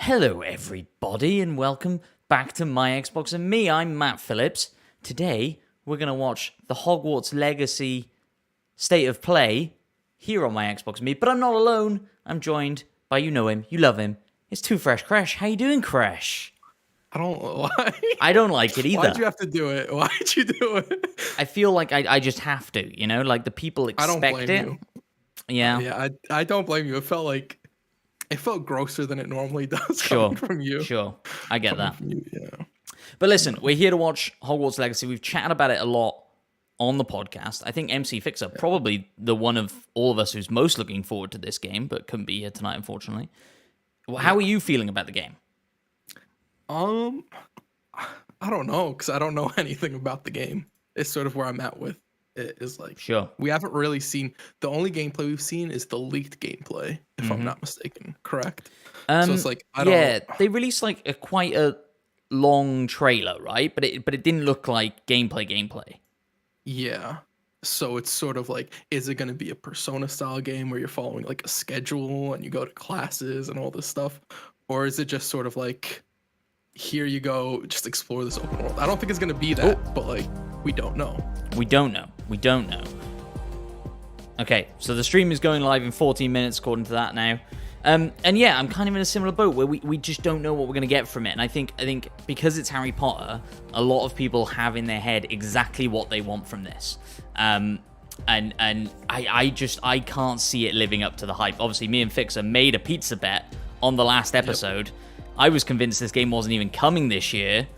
Hello everybody and welcome back to My Xbox and Me. I'm Matt Phillips. Today we're going to watch the Hogwarts Legacy State of Play here on My Xbox and Me, but I'm not alone. I'm joined by, you know him, you love him. It's Too Fresh Crash. How you doing, Crash? I don't know why. I don't like it either. Why'd you have to do it? Why'd you do it? I feel like I just have to, you know? Like the people expect I don't blame it. you. Yeah. Yeah, I don't blame you. It felt grosser than it normally does coming from you. Sure, I get that. Yeah. But listen, we're here to watch Hogwarts Legacy. We've chatted about it a lot on the podcast. I think MC Fixer, probably the one of all of us who's most looking forward to this game, but couldn't be here tonight, unfortunately. Well, how are you feeling about the game? I don't know, because I don't know anything about the game. It's sort of where I'm at with it. Is like, Sure. We haven't really seen, the only gameplay we've seen is the leaked gameplay, if I'm not mistaken. Correct? So it's like, I don't know. They released like quite a long trailer, right? But it didn't look like gameplay. Yeah. So it's sort of like, is it going to be a Persona style game where you're following like a schedule and you go to classes and all this stuff? Or is it just sort of like, here you go, just explore this open world? I don't think it's going to be that, but like, we don't know. We don't know. Okay, so the stream is going live in 14 minutes according to that now. And yeah, I'm kind of in a similar boat where we just don't know what we're going to get from it. And I think because it's Harry Potter, a lot of people have in their head exactly what they want from this. And I can't see it living up to the hype. Obviously, me and Fixer made a pizza bet on the last episode. Yep. I was convinced this game wasn't even coming this year.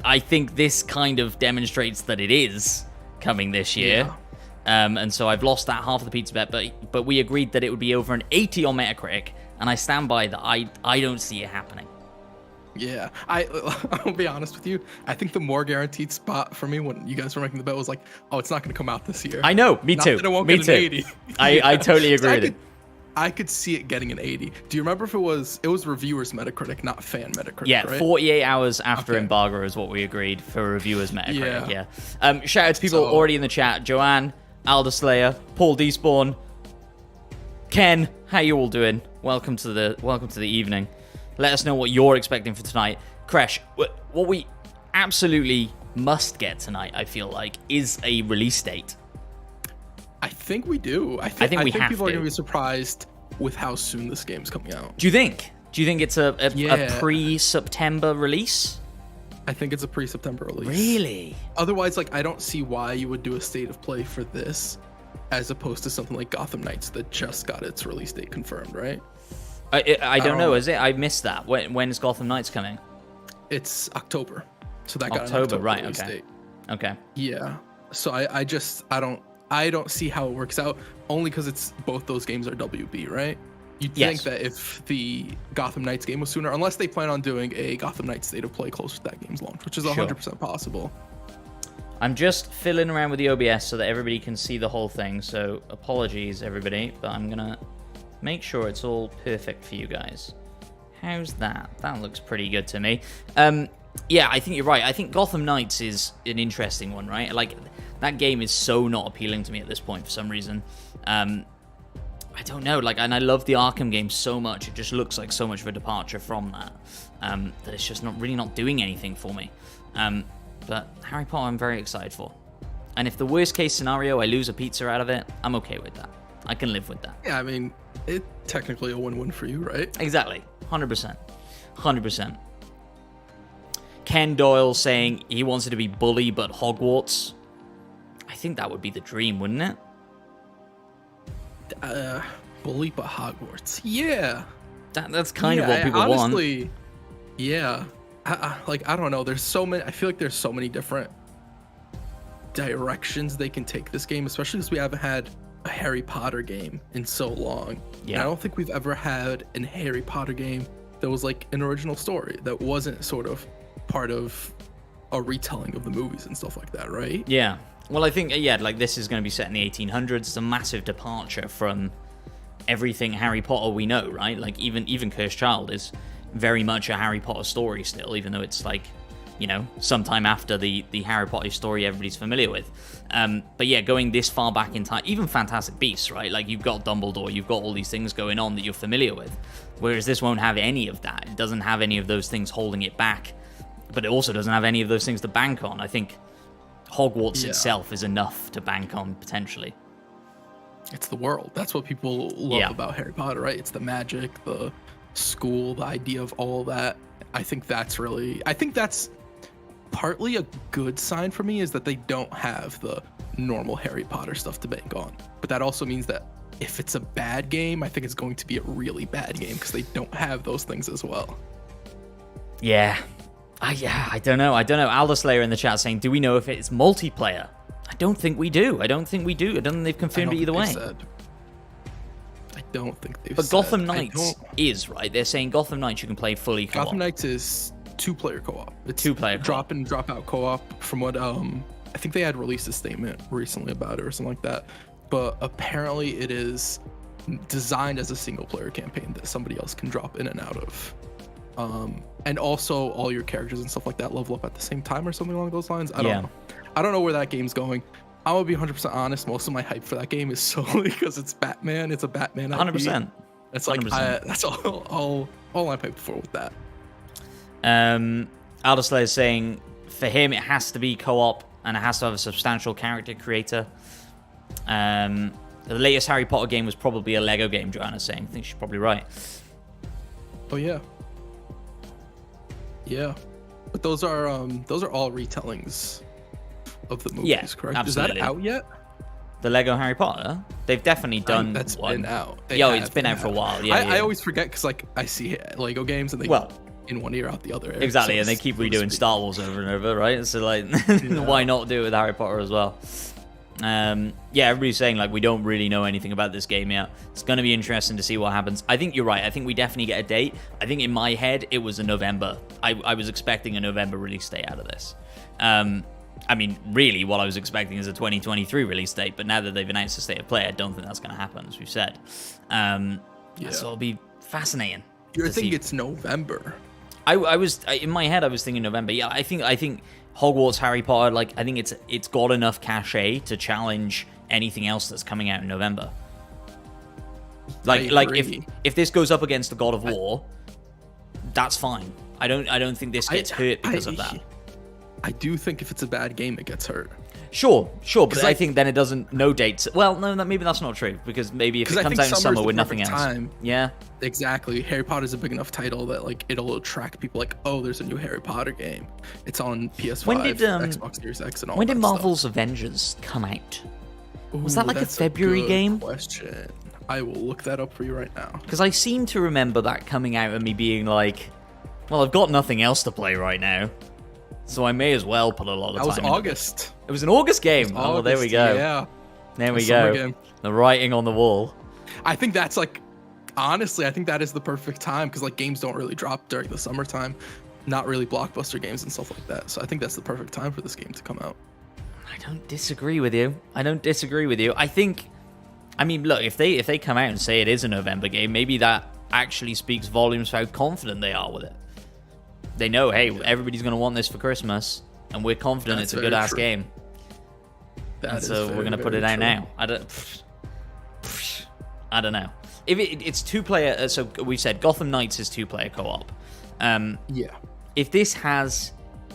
I think this kind of demonstrates that it is coming this year. Yeah. And so I've lost that half of the pizza bet, but we agreed that it would be over an 80 on Metacritic, and I stand by that. I don't see it happening. Yeah, I'll be honest with you. I think the more guaranteed spot for me when you guys were making the bet was like, oh, it's not going to come out this year. I know, me too. Not that it won't me get too. An 80. I totally agree with it. I could see it getting an 80. Do you remember if it was reviewers Metacritic, not fan Metacritic? Yeah, right? 48 hours after embargo is what we agreed for reviewers Metacritic. Yeah. Shout out to people already in the chat: Joanne, Alder Slayer, Paul Despawn, Ken. How you all doing? Welcome to the evening. Let us know what you're expecting for tonight. Crash, what we absolutely must get tonight, I feel like, is a release date. I think we do. I think people are going to be surprised with how soon this game's coming out. Do you think it's a pre-September release? I think it's a pre-September release. Really? Otherwise, like, I don't see why you would do a state of play for this as opposed to something like Gotham Knights that just got its release date confirmed, right? I don't know. Is it? I missed that. When is Gotham Knights coming? It's October. So that got October, an October right? release Okay. date. Okay. Yeah. So I don't see how it works out, only because it's both those games are WB, right? You'd think that if the Gotham Knights game was sooner, unless they plan on doing a Gotham Knights State of Play closer to that game's launch, which is 100% possible. I'm just fiddling around with the OBS so that everybody can see the whole thing, so apologies, everybody, but I'm going to make sure it's all perfect for you guys. How's that? That looks pretty good to me. Yeah, I think you're right. I think Gotham Knights is an interesting one, right? Like, that game is so not appealing to me at this point for some reason. I don't know, like, and I love the Arkham game so much. It just looks like so much of a departure from that, that it's just not doing anything for me. But Harry Potter, I'm very excited for. And if the worst case scenario, I lose a pizza out of it, I'm okay with that. I can live with that. Yeah, I mean, it's technically a win-win for you, right? Exactly, 100%. Ken Doyle saying he wants it to be Bully but Hogwarts. I think that would be the dream, wouldn't it? Bully but Hogwarts. Yeah. That's kind of what people honestly, want. Yeah. I don't know. There's so many. I feel like there's so many different directions they can take this game, especially because we haven't had a Harry Potter game in so long. Yeah. And I don't think we've ever had a Harry Potter game that was like an original story that wasn't sort of part of a retelling of the movies and stuff like that, right? Yeah. Well, I think, like, this is going to be set in the 1800s. It's a massive departure from everything Harry Potter we know, right? Like, even Cursed Child is very much a Harry Potter story still, even though it's, like, sometime after the Harry Potter story everybody's familiar with. But yeah, going this far back in time, even Fantastic Beasts, right? Like, you've got Dumbledore, you've got all these things going on that you're familiar with, whereas this won't have any of that. It doesn't have any of those things holding it back, but it also doesn't have any of those things to bank on. I think Hogwarts itself is enough to bank on, potentially. It's the world. That's what people love about Harry Potter, right? It's the magic, the school, the idea of all that. I think that's partly a good sign for me, is that they don't have the normal Harry Potter stuff to bank on. But that also means that if it's a bad game, I think it's going to be a really bad game, because they don't have those things as well. Yeah. I don't know. Alder Slayer in the chat saying, do we know if it's multiplayer? I don't think we do. I don't think they've confirmed it either way. I don't think they've But said. Gotham Knights is, right? They're saying Gotham Knights you can play fully co-op. Gotham Knights is 2-player co-op. It's 2-player drop in, drop out co-op, from what I think they had released a statement recently about it or something like that. But apparently it is designed as a single-player campaign that somebody else can drop in and out of. And also all your characters and stuff like that level up at the same time or something along those lines. I don't know. I don't know where that game's going. I'm gonna be 100% honest. Most of my hype for that game is solely because it's Batman. It's a Batman IP. 100%. It's like 100%. That's all I'm hyped for with that. Alder Slayer is saying for him it has to be co-op and it has to have a substantial character creator. The latest Harry Potter game was probably a Lego game. Joanna's saying. I think she's probably right. Oh yeah. Yeah, but those are all retellings of the movies, correct? Absolutely. Is that out yet? The Lego Harry Potter? They've definitely done that's one. been out. It's been out for a while. Yeah, I always forget because like I see Lego games and they go in one ear out the other ear. Exactly, and they keep redoing Star Wars over and over, right? So like, why not do it with Harry Potter as well? Everybody's saying like we don't really know anything about this game yet. It's going to be interesting to see what happens. I think you're right. I think we definitely get a date. I think in my head it was a November. I was expecting a November release date out of this. I mean, really, what I was expecting is a 2023 release date. But now that they've announced the state of play, I don't think that's going to happen, as we've said. So it'll be fascinating. You think it's November? In my head I was thinking November. Yeah, I think Hogwarts Harry Potter, like, I think it's got enough cachet to challenge anything else that's coming out in November. Like if this goes up against the God of War, that's fine. I don't think this gets hurt because of that. I do think if it's a bad game, it gets hurt. Sure, but I think then it doesn't. No dates. Well, no, maybe that's not true because maybe if it comes out in summer with nothing else. Yeah, exactly. Harry Potter's a big enough title that like it'll attract people. Like, oh, there's a new Harry Potter game. It's on PS5, Xbox Series X, and all. When did Marvel's Avengers come out? Was that like a February game? Question. I will look that up for you right now. Because I seem to remember that coming out and me being like, well, I've got nothing else to play right now. So I may as well put a lot of time into August. It was an August game. Oh, there we go. Yeah. There we go. Game. The writing on the wall. I think that's like, honestly, I think that is the perfect time because like games don't really drop during the summertime. Not really blockbuster games and stuff like that. So I think that's the perfect time for this game to come out. I don't disagree with you. I think, I mean, look, if they come out and say it is a November game, maybe that actually speaks volumes for how confident they are with it. They know, hey, everybody's going to want this for Christmas, and we're confident it's a good-ass game. And so we're going to put it out now. I don't know. If it's 2-player, so we said Gotham Knights is 2-player co-op. Yeah. If this has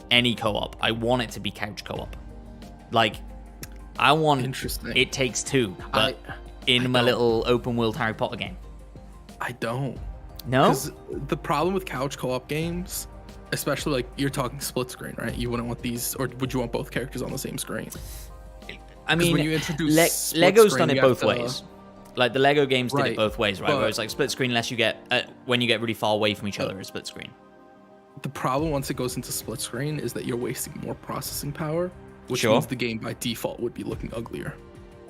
any co-op, I want it to be couch co-op. Like, I want It Takes Two, but in my little open-world Harry Potter game. I don't. No? Because the problem with couch co-op games, especially like you're talking split screen, right? You wouldn't want these, or would you want both characters on the same screen? I mean, when you introduce Lego's done it both ways. Like the Lego games did it both ways, right? Where it's like split screen, unless you get when you get really far away from each other, it's split screen. The problem once it goes into split screen is that you're wasting more processing power, which means the game by default would be looking uglier,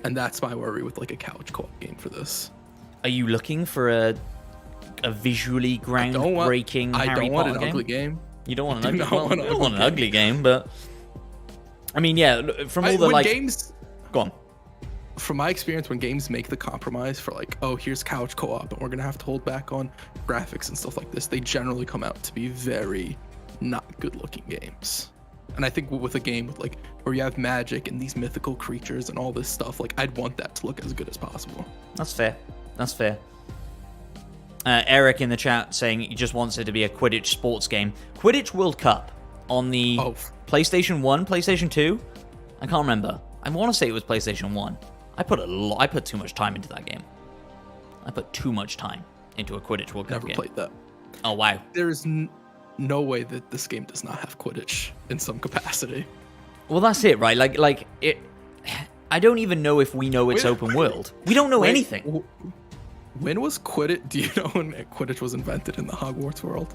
and that's my worry with like a couch co-op game for this. Are you looking for a visually groundbreaking Harry Potter game? Ugly game. You don't want an ugly. Well, you don't want an ugly game, but I mean, yeah. From all the like games, go on. From my experience, when games make the compromise for like, oh, here's couch co-op, and we're gonna have to hold back on graphics and stuff like this, they generally come out to be very, not good looking games. And I think with a game with like where you have magic and these mythical creatures and all this stuff, like I'd want that to look as good as possible. That's fair. That's fair. Eric in the chat saying he just wants it to be a Quidditch sports game. Quidditch World Cup on the PlayStation 1, PlayStation 2? I can't remember. I want to say it was PlayStation 1. I put too much time into that game. I put too much time into a Quidditch World Cup game. Never played that. Oh, wow. There's no way that this game does not have Quidditch in some capacity. Well, that's it, right? Like it. I don't even know if we know it's open world. We don't know anything. When was Quidditch? Do you know when Quidditch was invented in the Hogwarts world?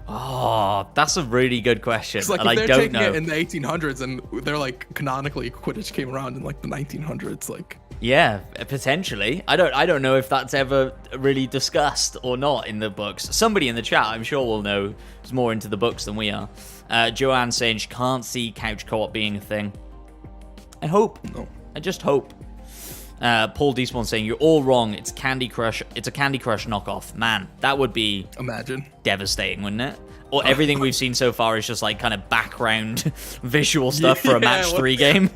Oh, that's a really good question. Like, and if I they're don't taking know. it in the 1800s, and they're like canonically Quidditch came around in like the 1900s, like. Yeah, potentially. I don't know if that's ever really discussed or not in the books. Somebody in the chat, I'm sure, will know. Is more into the books than we are. Joanne saying she can't see couch co-op being a thing. I hope. No. I just hope. Paul Despawn saying you're all wrong. It's Candy Crush. It's a Candy Crush knockoff. Man, that would be devastating, wouldn't it? Or everything we've seen so far is just like kind of background visual stuff for a match 3 game.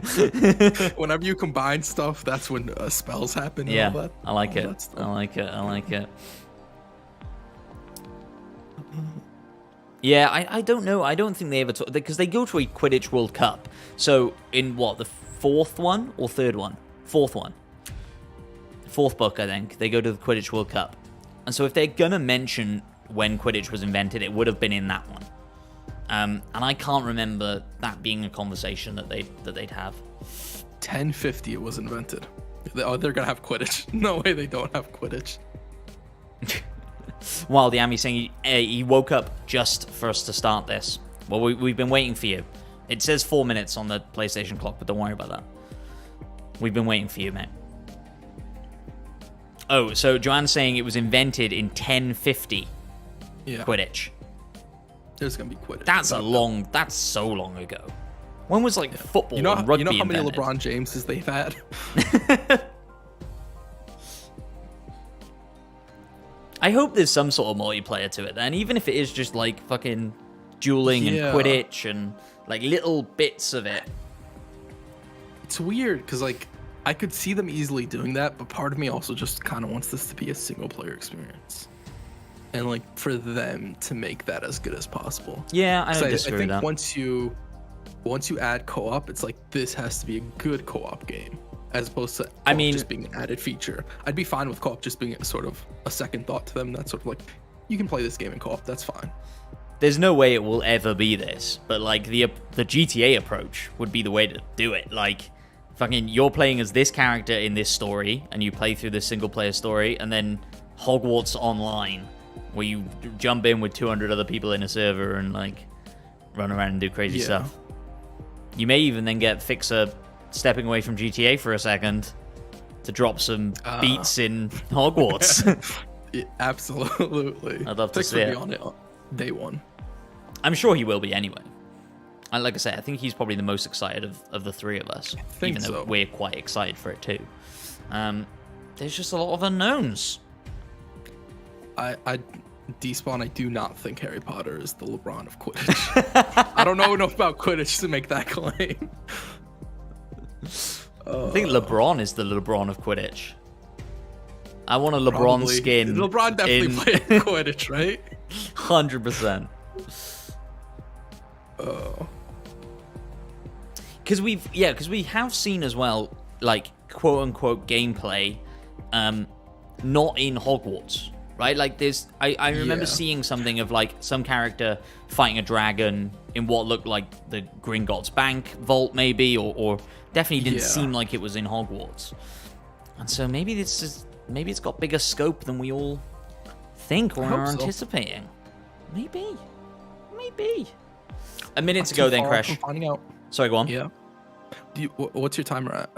Whenever you combine stuff, that's when spells happen. And all that. I like it. I like it. I like it. Yeah, I don't know. I don't think they ever talk, because they go to a Quidditch World Cup. So in what, the 4th one or 3rd one? 4th one. 4th book, I think. They go to the Quidditch World Cup. And so if they're gonna mention when Quidditch was invented, it would have been in that one. And I can't remember that being a conversation that they'd have. 1050 it was invented. They're gonna have Quidditch. No way they don't have Quidditch. While the Ami saying he woke up just for us to start this. Well, we've been waiting for you. It says 4 minutes on the PlayStation clock, but don't worry about that. We've been waiting for you, mate. Oh, so Joanne's saying it was invented in 1050. Yeah. Quidditch. There's gonna be Quidditch. That's so long ago. When was like football and rugby You know how many invented? LeBron Jameses they've had? I hope there's some sort of multiplayer to it then, even if it is just like fucking dueling and Quidditch and like little bits of it. It's weird because like I could see them easily doing that, but part of me also just kind of wants this to be a single player experience. And like for them to make that as good as possible. Yeah, I don't disagree with that. I think once you add co-op, it's like this has to be a good co-op game, as opposed to just being an added feature. I'd be fine with co-op just being sort of a second thought to them. That's sort of like, you can play this game in co-op. That's fine. There's no way it will ever be this, but like the GTA approach would be the way to do it. Like, fucking, you're playing as this character in this story, and you play through this single player story, and then Hogwarts Online, where you jump in with 200 other people in a server and like run around and do crazy stuff. You may even then get Fixer stepping away from GTA for a second to drop some beats in Hogwarts. Yeah, absolutely. I'd love to see it. Be on it day one. I'm sure he will be anyway. And like I said, I think he's probably the most excited of the three of us, even though we're quite excited for it too. There's just a lot of unknowns. Despawn, I do not think Harry Potter is the LeBron of Quidditch. I don't know enough about Quidditch to make that claim. I think LeBron is the LeBron of Quidditch. I want a LeBron skin. LeBron definitely played Quidditch, right? 100%. Oh. Because we have seen as well, like, quote unquote gameplay, not in Hogwarts. Right, like I remember seeing something of like some character fighting a dragon in what looked like the Gringotts Bank vault, maybe, or definitely didn't seem like it was in Hogwarts. And so maybe it's got bigger scope than we all think or are anticipating. Maybe. A minute to go, then Crash. Finding out. Sorry, go on. Yeah. What's your timer at?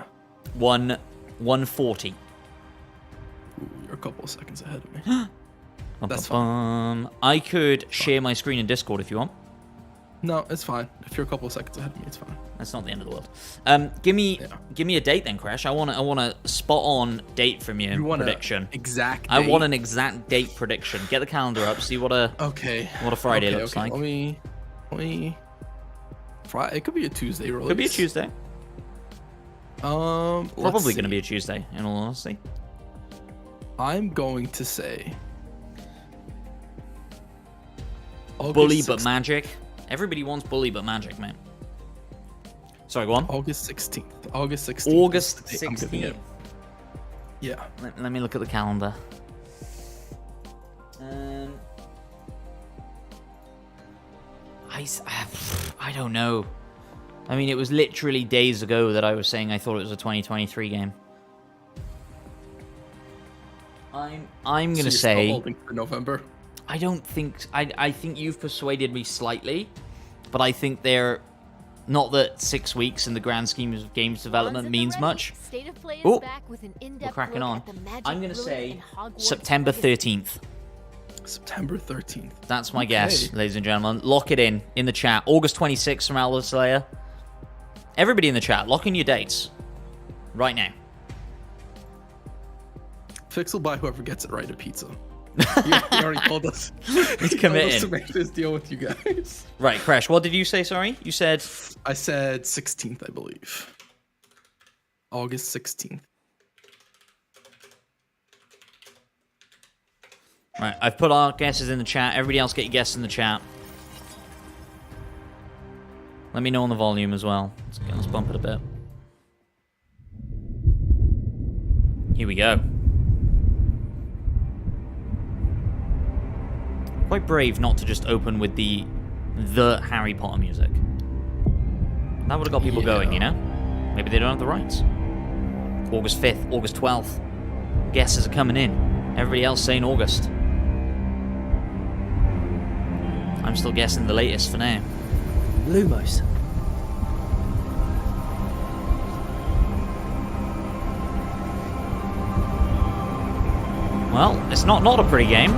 1:40. Ooh, you're a couple of seconds ahead of me. That's fine. I could share my screen in Discord if you want. No, it's fine. If you're a couple of seconds ahead of me, it's fine. That's not the end of the world. Give me a date then, Crash. I want a spot on date from you. Want prediction. Exact. Date? I want an exact date prediction. Get the calendar up. See what a Friday looks like. Let me. Friday. It could be a Tuesday release. Could be a Tuesday. Probably going to be a Tuesday. In all honesty. I'm going to say. Bully but magic. Everybody wants bully but magic, man. Sorry, go on. August 16th. August 16th. August 16th. Yeah. Let me look at the calendar. I don't know. I mean, it was literally days ago that I was saying I thought it was a 2023 game. I'm gonna say. Still holding for November. I don't think. I think you've persuaded me slightly, but I think they're not that 6 weeks in the grand scheme of games development means much. Oh, we're cracking on. I'm gonna say September 13th. September 13th. That's my guess, ladies and gentlemen. Lock it in the chat. August 26th from Outlaw Slayer. Everybody in the chat, lock in your dates right now. Fix will buy whoever gets it right a pizza. He already told us. He's committing. To make this deal with you guys. Right, Crash. What did you say? Sorry, you said. I said 16th, I believe. August 16th. Right, I've put our guesses in the chat. Everybody else get your guesses in the chat. Let me know on the volume as well. Let's bump it a bit. Here we go. Quite brave not to just open with the Harry Potter music. That would have got people going, you know? Maybe they don't have the rights. August 5th, August 12th. Guesses are coming in. Everybody else saying August. I'm still guessing the latest for now. Lumos. Well, it's not a pretty game.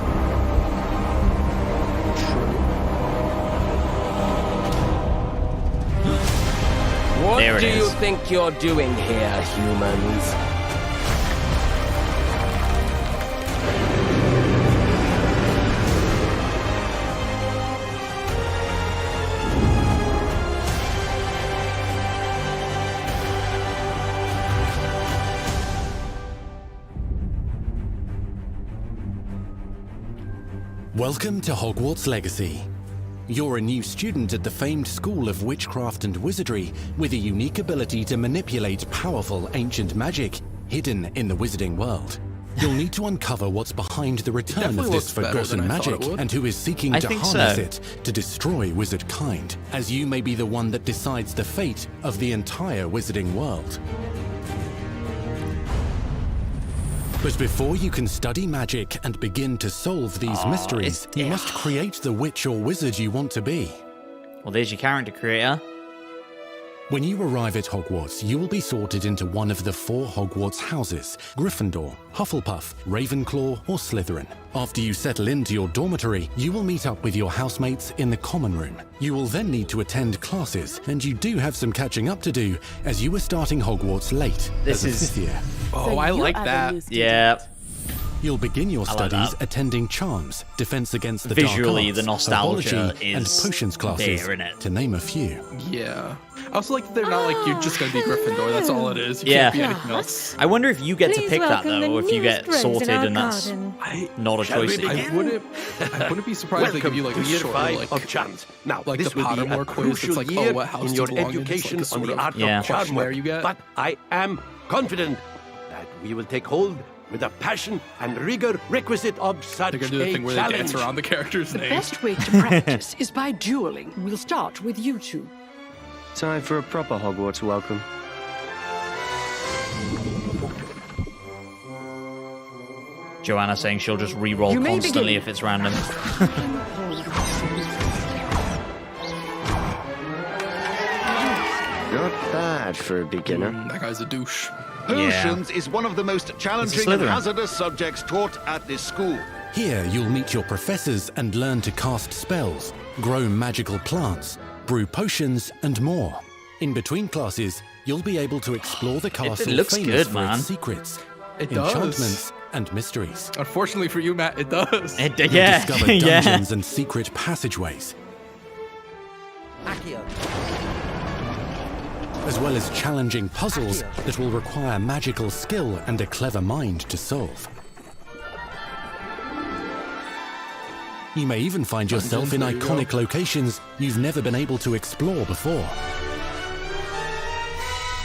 What do you think you're doing here, humans? Welcome to Hogwarts Legacy. You're a new student at the famed School of Witchcraft and Wizardry with a unique ability to manipulate powerful ancient magic hidden in the wizarding world. You'll need to uncover what's behind the return of this forgotten magic and who is seeking to harness it to destroy wizard kind, as you may be the one that decides the fate of the entire wizarding world. But before you can study magic and begin to solve these mysteries, you must create the witch or wizard you want to be. Well, there's your character creator. When you arrive at Hogwarts, you will be sorted into one of the 4 Hogwarts houses: Gryffindor, Hufflepuff, Ravenclaw, or Slytherin. After you settle into your dormitory, you will meet up with your housemates in the common room. You will then need to attend classes, and you do have some catching up to do, as you are starting Hogwarts late as a 5th year. Oh, I like that. Yeah. You'll begin your studies attending Charms, Defense Against the Visually, Dark Arts, the nostalgia Herbology, and is Potions classes, there, innit? to name a few. Yeah. I also like that they're not like you're just going to be Gryffindor. That's all it is. You Yeah. can't be anything else. I wonder if you get to Please pick that, welcome though, the if you get newest rose sorted in our and that's garden. not a choice that you I get. wouldn't be surprised if they give you like a year short 5 like of Charms. Now, like this the will be a Pottermore quiz. crucial It's like, year oh, what house in your do you belong in? It's education like a on sort the of art Yeah. of charm questionnaire you get. But I am confident that we will take hold with the passion and rigor requisite of such They're gonna do the a thing where they challenge. dance around the character's The name. best way to practice is by dueling. We'll start with you two. Time for a proper Hogwarts welcome. Joanna saying she'll just re-roll You may constantly begin. if it's random. Not bad for a beginner. That guy's a douche. Potions is one of the most challenging and Slytherin. hazardous subjects taught at this school. Here, you'll meet your professors and learn to cast spells, grow magical plants, brew potions, and more. In between classes, you'll be able to explore the castle looks famous good, for man. its secrets, It does. enchantments, and mysteries. Unfortunately for you, Matt, it does. Yeah, Discover yeah. dungeons and secret passageways, as well as challenging puzzles that will require magical skill and a clever mind to solve. You may even find yourself in iconic locations you've never been able to explore before.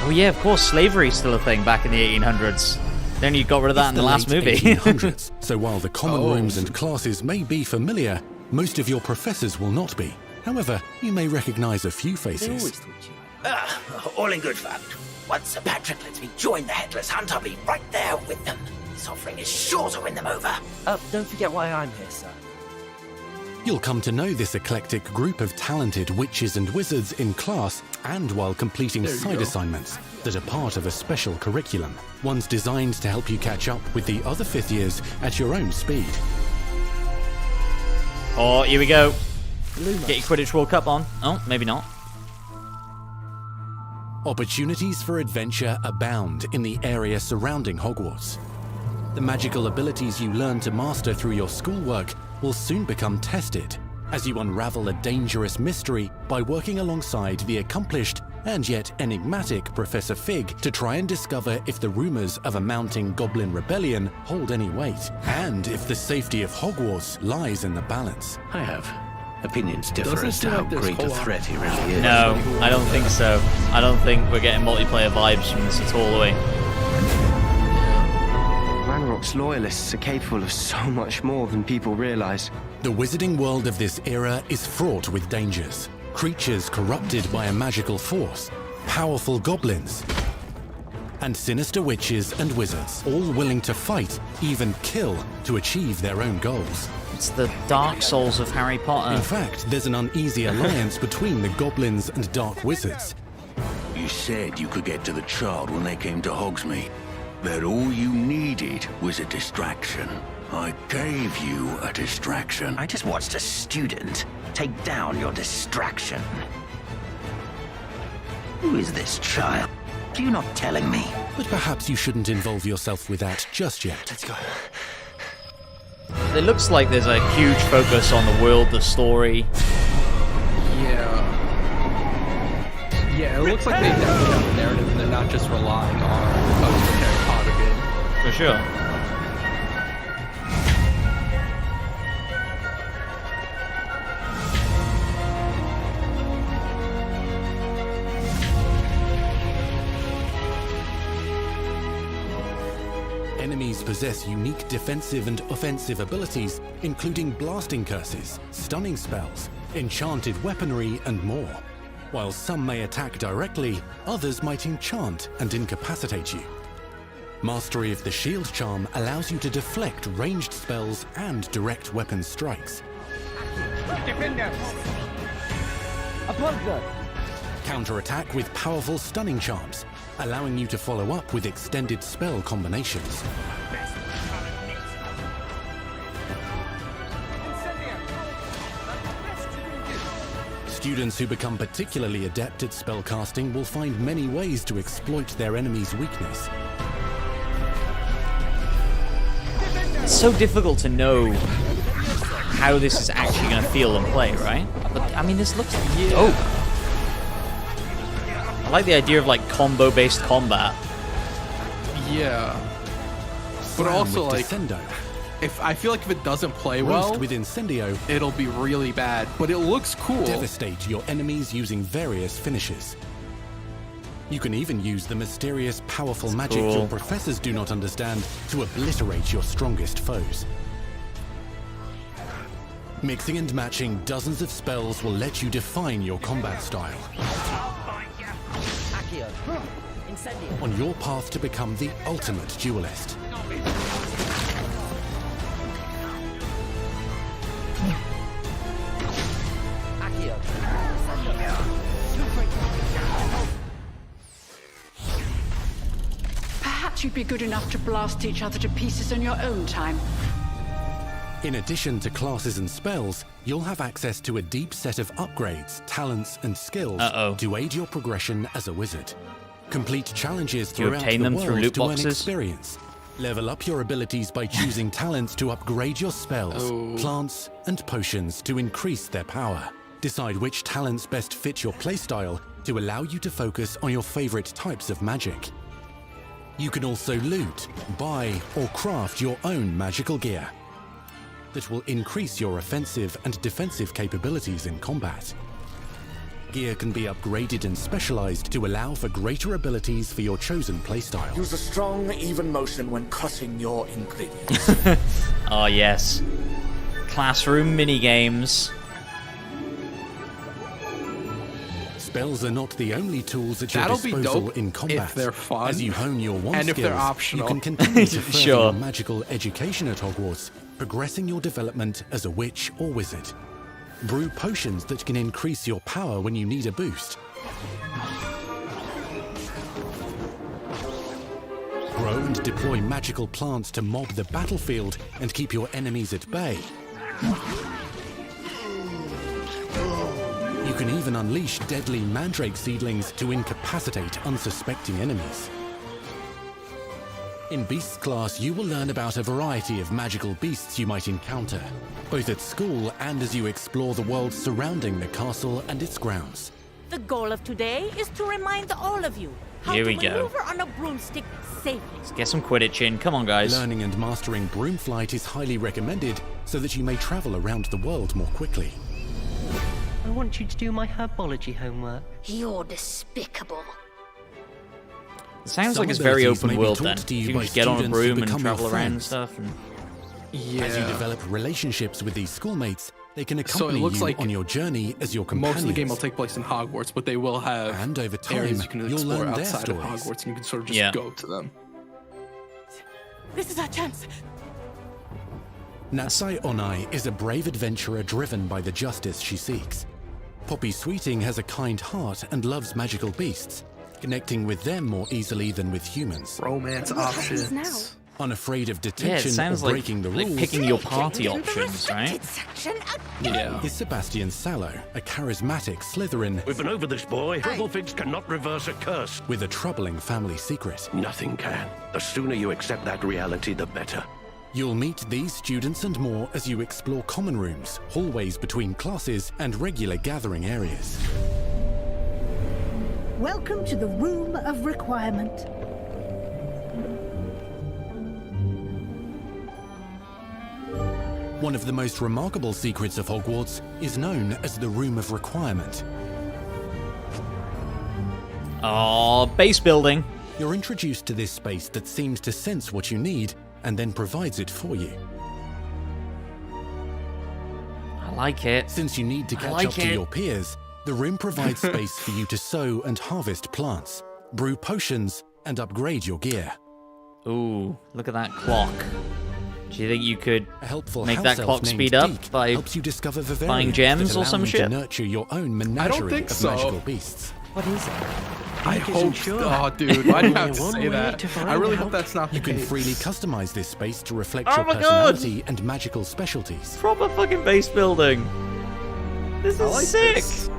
Oh yeah, of course, slavery's still a thing back in the 1800s. Then you got rid of that in the last late movie. 1800s, so while the common rooms and classes may be familiar, most of your professors will not be. However, you may recognize a few faces. All in good fun. Once Sir Patrick lets me join the Headless Hunt, I'll be right there with them. This offering is sure to win them over. Don't forget why I'm here, sir. You'll come to know this eclectic group of talented witches and wizards in class and while completing side assignments that are part of a special curriculum. One's designed to help you catch up with the other 5th years at your own speed. Oh, here we go. Get your Quidditch World Cup on. Oh, maybe not. Opportunities for adventure abound in the area surrounding Hogwarts. The magical abilities you learn to master through your schoolwork will soon become tested as you unravel a dangerous mystery by working alongside the accomplished and yet enigmatic Professor Fig to try and discover if the rumors of a mounting goblin rebellion hold any weight, and if the safety of Hogwarts lies in the balance. I have opinions differ Doesn't as to seem how like there's great a co-op. threat he really is. No, I don't think so. I don't think we're getting multiplayer vibes from this at all, are we? Ranrock's loyalists are capable of so much more than people realize. The wizarding world of this era is fraught with dangers. Creatures corrupted by a magical force, powerful goblins, and sinister witches and wizards, all willing to fight, even kill, to achieve their own goals. It's the Dark Souls of Harry Potter. In fact, there's an uneasy alliance between the goblins and dark wizards. You said you could get to the child when they came to Hogsmeade. That all you needed was a distraction. I gave you a distraction. I just watched a student take down your distraction. Who is this child? Are you not telling me? But perhaps you shouldn't involve yourself with that just yet. Let's go. It looks like there's a huge focus on the world, the story. Yeah, it looks like they definitely have a narrative and they're not just relying on the Harry Potter game. For sure. Enemies possess unique defensive and offensive abilities, including blasting curses, stunning spells, enchanted weaponry, and more. While some may attack directly, others might enchant and incapacitate you. Mastery of the shield charm allows you to deflect ranged spells and direct weapon strikes. Counterattack with powerful stunning charms, allowing you to follow up with extended spell combinations. Students who become particularly adept at spellcasting will find many ways to exploit their enemy's weakness. It's so difficult to know how this is actually going to feel and play, right? But, I mean, this looks dope. I like the idea of, like, combo-based combat. Yeah. But also, like, Descendo. I feel like if it doesn't play well, Roast with Incendio, it'll be really bad. But it looks cool. devastate your enemies using various finishes. You can even use the mysterious, powerful magic cool. your professors do not understand to obliterate your strongest foes. Mixing and matching dozens of spells will let you define your combat style. On your path to become the ultimate duelist. Perhaps you'd be good enough to blast each other to pieces in your own time. In addition to classes and spells, you'll have access to a deep set of upgrades, talents, and skills to aid your progression as a wizard. Complete challenges throughout obtain the them world through loot to earn boxes? experience. Level up your abilities by choosing talents to upgrade your spells, plants, and potions to increase their power. Decide which talents best fit your playstyle to allow you to focus on your favorite types of magic. You can also loot, buy, or craft your own magical gear that will increase your offensive and defensive capabilities in combat. Gear can be upgraded and specialized to allow for greater abilities for your chosen playstyle. Use a strong, even motion when cutting your ingredients. Oh, yes. Classroom minigames. Spells are not the only tools at your That'll be disposal dope in combat. if they're fun, As you hone your wand and if they're skills, optional. you can continue to further Sure. your magical education at Hogwarts, progressing your development as a witch or wizard. Brew potions that can increase your power when you need a boost. Grow and deploy magical plants to mob the battlefield and keep your enemies at bay. You can even unleash deadly mandrake seedlings to incapacitate unsuspecting enemies. In Beasts class, you will learn about a variety of magical beasts you might encounter, both at school and as you explore the world surrounding the castle and its grounds. The goal of today is to remind all of you how Here we to go. maneuver on a broomstick safely. Let's get some Quidditch in. Come on, guys. Learning and mastering broom flight is highly recommended so that you may travel around the world more quickly. I want you to do my herbology homework. You're despicable. It sounds Some like it's very abilities open may be world taught then. to you You can by just get on a students who broom and become your travel around and friends. stuff. And... As you develop relationships with these schoolmates, they can So accompany it looks you like on your journey as your companions. Most of the game will take place in Hogwarts, but they will have And over time, areas you can you'll explore learn their outside of stories. Hogwarts, and you can sort of just go to them. This is our chance. Natsai Onai is a brave adventurer driven by the justice she seeks. Poppy Sweeting has a kind heart and loves magical beasts, connecting with them more easily than with humans. Romance options. Unafraid of Yeah, it detection sounds or like, breaking the like rules. picking your party options, right? Yeah. Is Sebastian Sallow, a charismatic Slytherin We've been over this, boy. Triple cannot reverse a curse. with a troubling family secret. Nothing can. The sooner you accept that reality, the better. You'll meet these students and more as you explore common rooms, hallways between classes, and regular gathering areas. Welcome to the Room of Requirement. One of the most remarkable secrets of Hogwarts is known as the Room of Requirement. Oh, base building. You're introduced to this space that seems to sense what you need and then provides it for you. I like it. Since you need to catch up to your peers, the room provides space for you to sow and harvest plants, brew potions, and upgrade your gear. Ooh, look at that clock. Do you think you could A helpful make house that elf clock named speed up Deke by helps you discover Vivariums buying gems that or allow some you shit? to nurture your own menagerie think of so. magical beasts. What is it? I hope. Oh, dude, why do you have to say that? I really hope that's not the You can case. freely customize this space to reflect Oh your my God! personality and magical specialties. proper fucking base building? This I is like sick. this.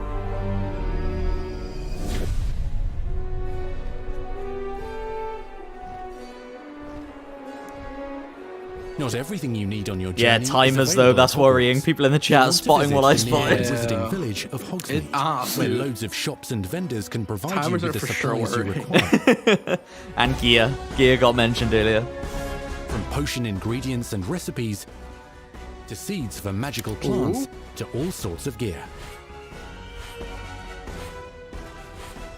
Not everything you need on your journey. Yeah, is timers though, available that's at worrying. Hogwarts. People in the You chat want to spotting visit what I the nearby spotted. Wizarding village of Hogsmeade, where dude. loads of shops and vendors can provide Timers you are with the for sure supplies you worrying. require. And gear. Gear got mentioned earlier. From potion ingredients and recipes to seeds for magical plants to all sorts of gear.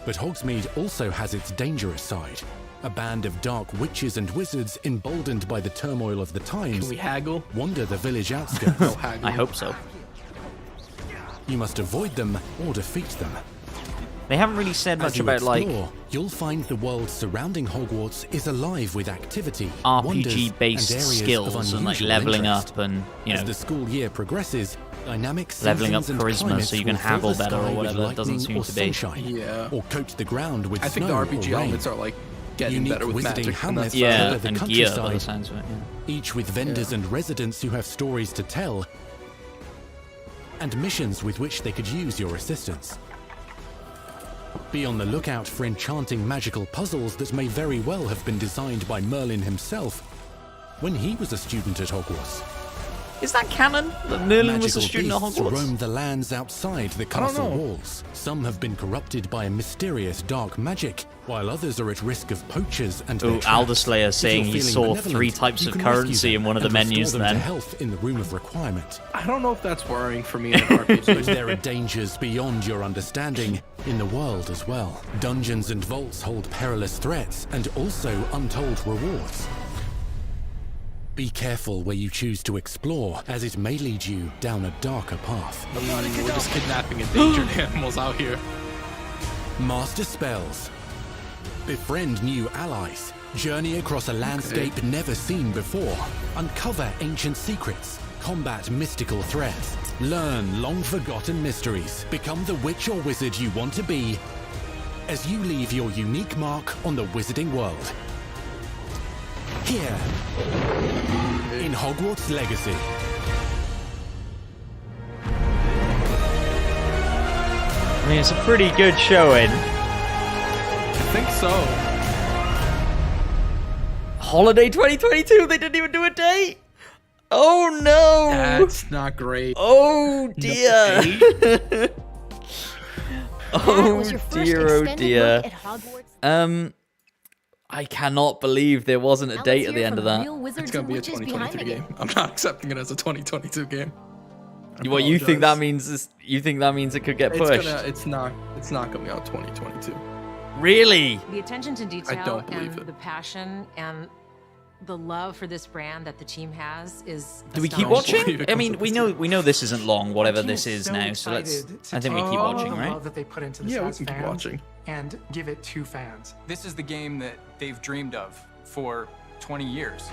But Hogsmeade also has its dangerous side. A band of dark witches and wizards emboldened by the turmoil of the times Can we haggle? wander the village outskirts. No haggle. I hope so. You must avoid them or defeat them. They haven't really said As much you about like explore, you'll find the world surrounding Hogwarts is alive with activity, wonders, RPG based and areas skills of and like unusual leveling interest. up and As the school year progresses, dynamic leveling up seasons and charisma climates so you can will fill haggle the better sky or with whatever. It doesn't lightning seem or to be. sunshine, Yeah. or coat the ground with I think snow the RPG or rain. elements are like getting Unique better with wizarding magic. hamlets Yeah, cover the and gear by the countryside, sounds of it. Yeah. each with vendors and residents who have stories to tell, and missions with which they could use your assistance. Be on the lookout for enchanting magical puzzles that may very well have been designed by Merlin himself when he was a student at Hogwarts. Is that canon? That Merlin was a Magical student at beasts Hogwarts? roam the lands outside the castle walls. Some have been corrupted by a mysterious dark magic, while others are at risk of poachers and their Oh, traps. Alderslayer If saying you're he feeling saw benevolent, 3 types you of can rescue currency them in one of the and restore menus them to then. health in the room of requirement. I don't know if that's worrying for me in an But RPG. there are dangers beyond your understanding in the world as well. Dungeons and vaults hold perilous threats and also untold rewards. Be careful where you choose to explore, as it may lead you down a darker path. We're just kidnapping endangered animals out here. Master spells. Befriend new allies. Journey across a landscape never seen before. Uncover ancient secrets. Combat mystical threats. Learn long-forgotten mysteries. Become the witch or wizard you want to be as you leave your unique mark on the wizarding world. Here, in Hogwarts Legacy. I mean, it's a pretty good showing. I think so. Holiday 2022, they didn't even do a date? Oh no! That's not great. Oh dear! Oh dear, oh dear. I cannot believe there wasn't a date at the end of that. It's gonna be a 2022 game. I'm not accepting it as a 2022 game. What you think that means is you think that means it could get pushed? It's not gonna be out 2022. Really? The attention to detail I don't believe and it. the passion and the love for this brand that the team has is. Do we keep watching? I mean, we know this isn't long, whatever this is now. So let's. I think we keep watching, right? Love that they put into this Yeah, we as can keep fans watching. and give it to fans. This is the game that they've dreamed of for 20 years.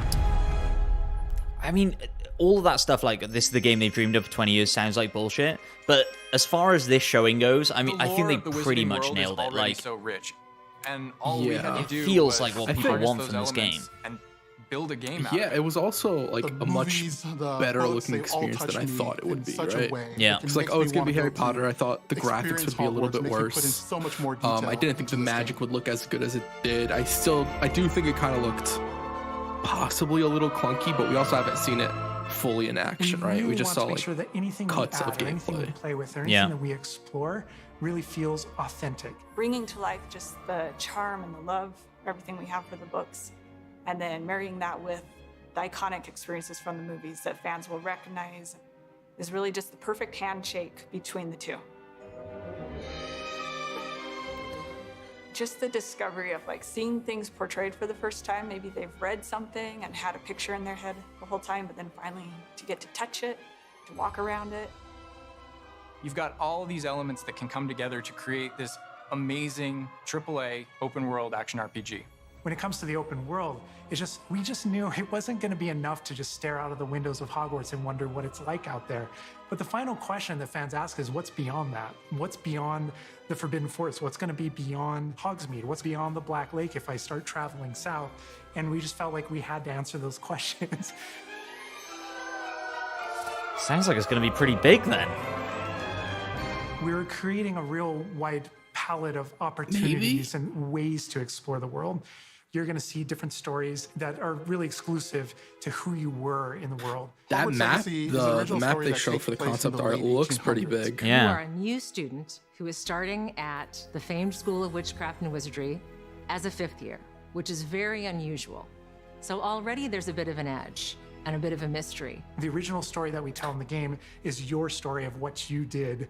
I mean, all of that stuff, like this is the game they've dreamed of for 20 years, sounds like bullshit. But as far as this showing goes, I mean, I think they pretty much nailed it. Like, so rich, and all we had to it do feels was like what I people think- want from this game. and build a game out Yeah, of it. it was also like The a much movies, the better books, looking they all experience touch than I me thought it would in be, such a right? way Yeah. that It's like, makes oh, me it's gonna be wanna Harry go Potter. to I thought the graphics experience would be a little Hogwarts, bit makes me put in worse. so much more detail I didn't think the into this magic game. would look as good as it did. I do think it kind of looked possibly a little clunky, but we also haven't seen it fully in action, We right? really We just want saw to make like sure that anything cuts we of add or anything we gameplay. play with or anything Yeah. that we explore really feels authentic. Bringing to life just the charm and the love, everything we have for the books, and then marrying that with the iconic experiences from the movies that fans will recognize is really just the perfect handshake between the two. Just the discovery of like seeing things portrayed for the first time. Maybe they've read something and had a picture in their head the whole time, but then finally to get to touch it, to walk around it. You've got all these elements that can come together to create this amazing AAA open world action RPG. When it comes to the open world, we just knew it wasn't going to be enough to just stare out of the windows of Hogwarts and wonder what it's like out there. But the final question that fans ask is, what's beyond that? What's beyond the Forbidden Forest? What's going to be beyond Hogsmeade? What's beyond the Black Lake if I start traveling south? And we just felt like we had to answer those questions. Sounds like it's going to be pretty big then. We were creating a real wide palette of opportunities and ways to explore the world. You're going to see different stories that are really exclusive to who you were in the world. That Hogwarts map, Legacy is the an original map story they that show takes for the place in concept the art late looks pretty 1800s. big. You are a new student who is starting at the famed School of Witchcraft and Wizardry as a 5th year, which is very unusual. So already there's a bit of an edge and a bit of a mystery. The original story that we tell in the game is your story of what you did,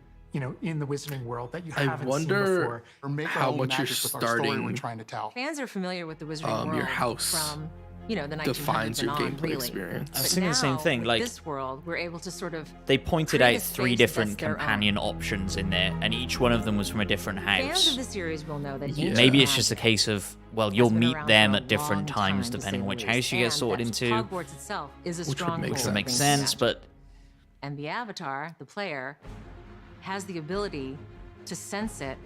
in the wizarding world that you haven't seen wonder before. Or make how our own much you're magic with our story we're starting trying to tell. Fans are familiar with the Wizarding world your house from, the 1900s defines your and on, gameplay really. experience. I was But thinking the same now, thing, with like- this world, we're able to sort of They pointed create out a 3 space different that's their own. companion options in there, and each one of them was from a different Fans house. of the series will know that Maybe it's just a case of, well, you'll been meet around them for a at different long times time, to depending say on the which least, house you get and sorted that into. Hogwarts itself is a Which would stronghold. make Which sense. makes sense, but And the avatar, the player, has the ability to sense it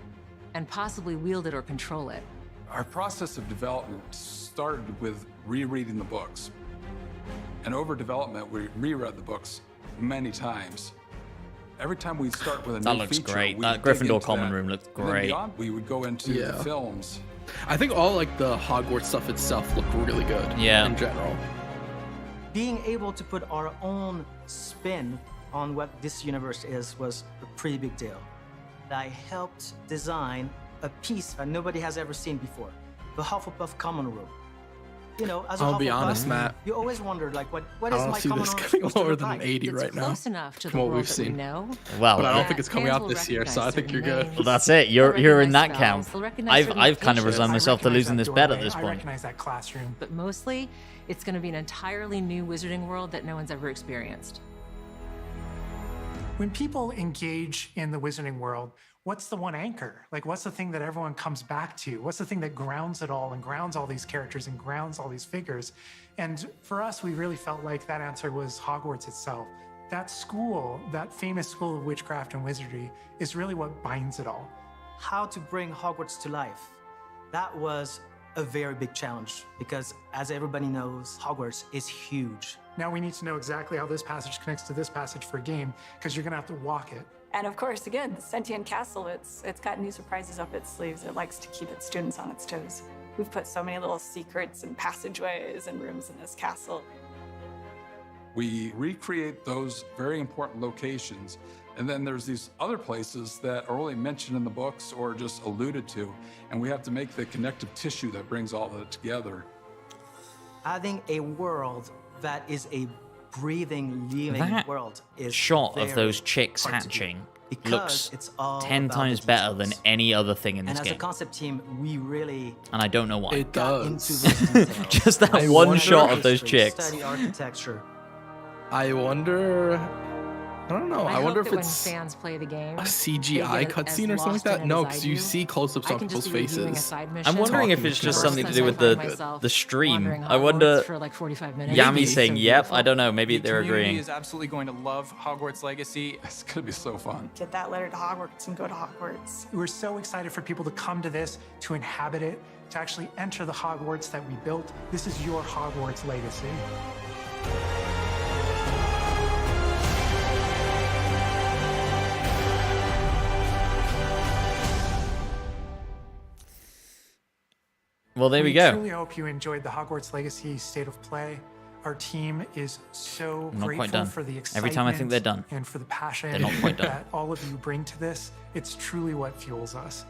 and possibly wield it or control it. Our process of development started with rereading the books. And over development, we reread the books many times. Every time we start with a That new looks feature, great. we That dig Gryffindor into common that. room looks And then great. beyond, we would go into the films. I think all like the Hogwarts stuff itself looked really good. Yeah. In general. Being able to put our own spin on what this universe is was a pretty big deal. I helped design a piece that nobody has ever seen before, the Hufflepuff common room. You know, as a I'll be Hufflepuff, honest, Matt. you always wondered, like, what I is don't my see common this room getting supposed to lower look than like? an 80 It's right now. close enough to From the what world we've that we seen. know. Well, but I don't yeah. think it's coming Fans out will this year, so I recognize think you're certain good. Well, that's it. You're in that recognize camp. spells, they'll recognize certain I've kind of locations. resigned I myself to recognize losing that this bet at doorway. this I point. recognize that classroom. But mostly, it's going to be an entirely new wizarding world that no one's ever experienced. When people engage in the wizarding world, what's the one anchor? Like, what's the thing that everyone comes back to? What's the thing that grounds it all and grounds all these characters and grounds all these figures? And for us, we really felt like that answer was Hogwarts itself. That school, that famous school of witchcraft and wizardry, is really what binds it all. How to bring Hogwarts to life. That was a very big challenge because, as everybody knows, Hogwarts is huge. Now we need to know exactly how this passage connects to this passage for a game, because you're going to have to walk it. And of course, again, the Sentient Castle, it's got new surprises up its sleeves. It likes to keep its students on its toes. We've put so many little secrets and passageways and rooms in this castle. We recreate those very important locations. And then there's these other places that are only mentioned in the books or just alluded to. And we have to make the connective tissue that brings all that together. Having a world that is a breathing, living That world is shot of very those chicks hard to do. hatching Because looks it's all 10 about times the better than details. any other thing in And this as a game. concept team, we really And I don't know why. It got into does. those details. Just that I one wonder shot of those history, chicks. Study architecture. I wonder. I don't know. I wonder hope if that it's when fans play the game, a they CGI get cutscene as or something like lost that. in it No, as because I you do. see close-ups I on can just people's be reviewing a faces. side I'm mission. wondering if Talking it's just to something to do Sometimes with I find myself the stream. wandering I wonder. Hogwarts for like 45 minutes. Yami's It's saying so yep. beautiful. I don't know. Maybe The they're community agreeing. is absolutely going to love Hogwarts Legacy. It's going to be so fun. Get that letter to Hogwarts and go to Hogwarts. We're so excited for people to come to this, to inhabit it, to actually enter the Hogwarts that we built. This is your Hogwarts legacy. Well, there we go. Truly hope you enjoyed the Hogwarts Legacy State of Play. Our team is so I'm not quite grateful done. for the excitement Every time I think they're done. and for the passion They're not quite done. that all of you bring to this. It's truly what fuels us.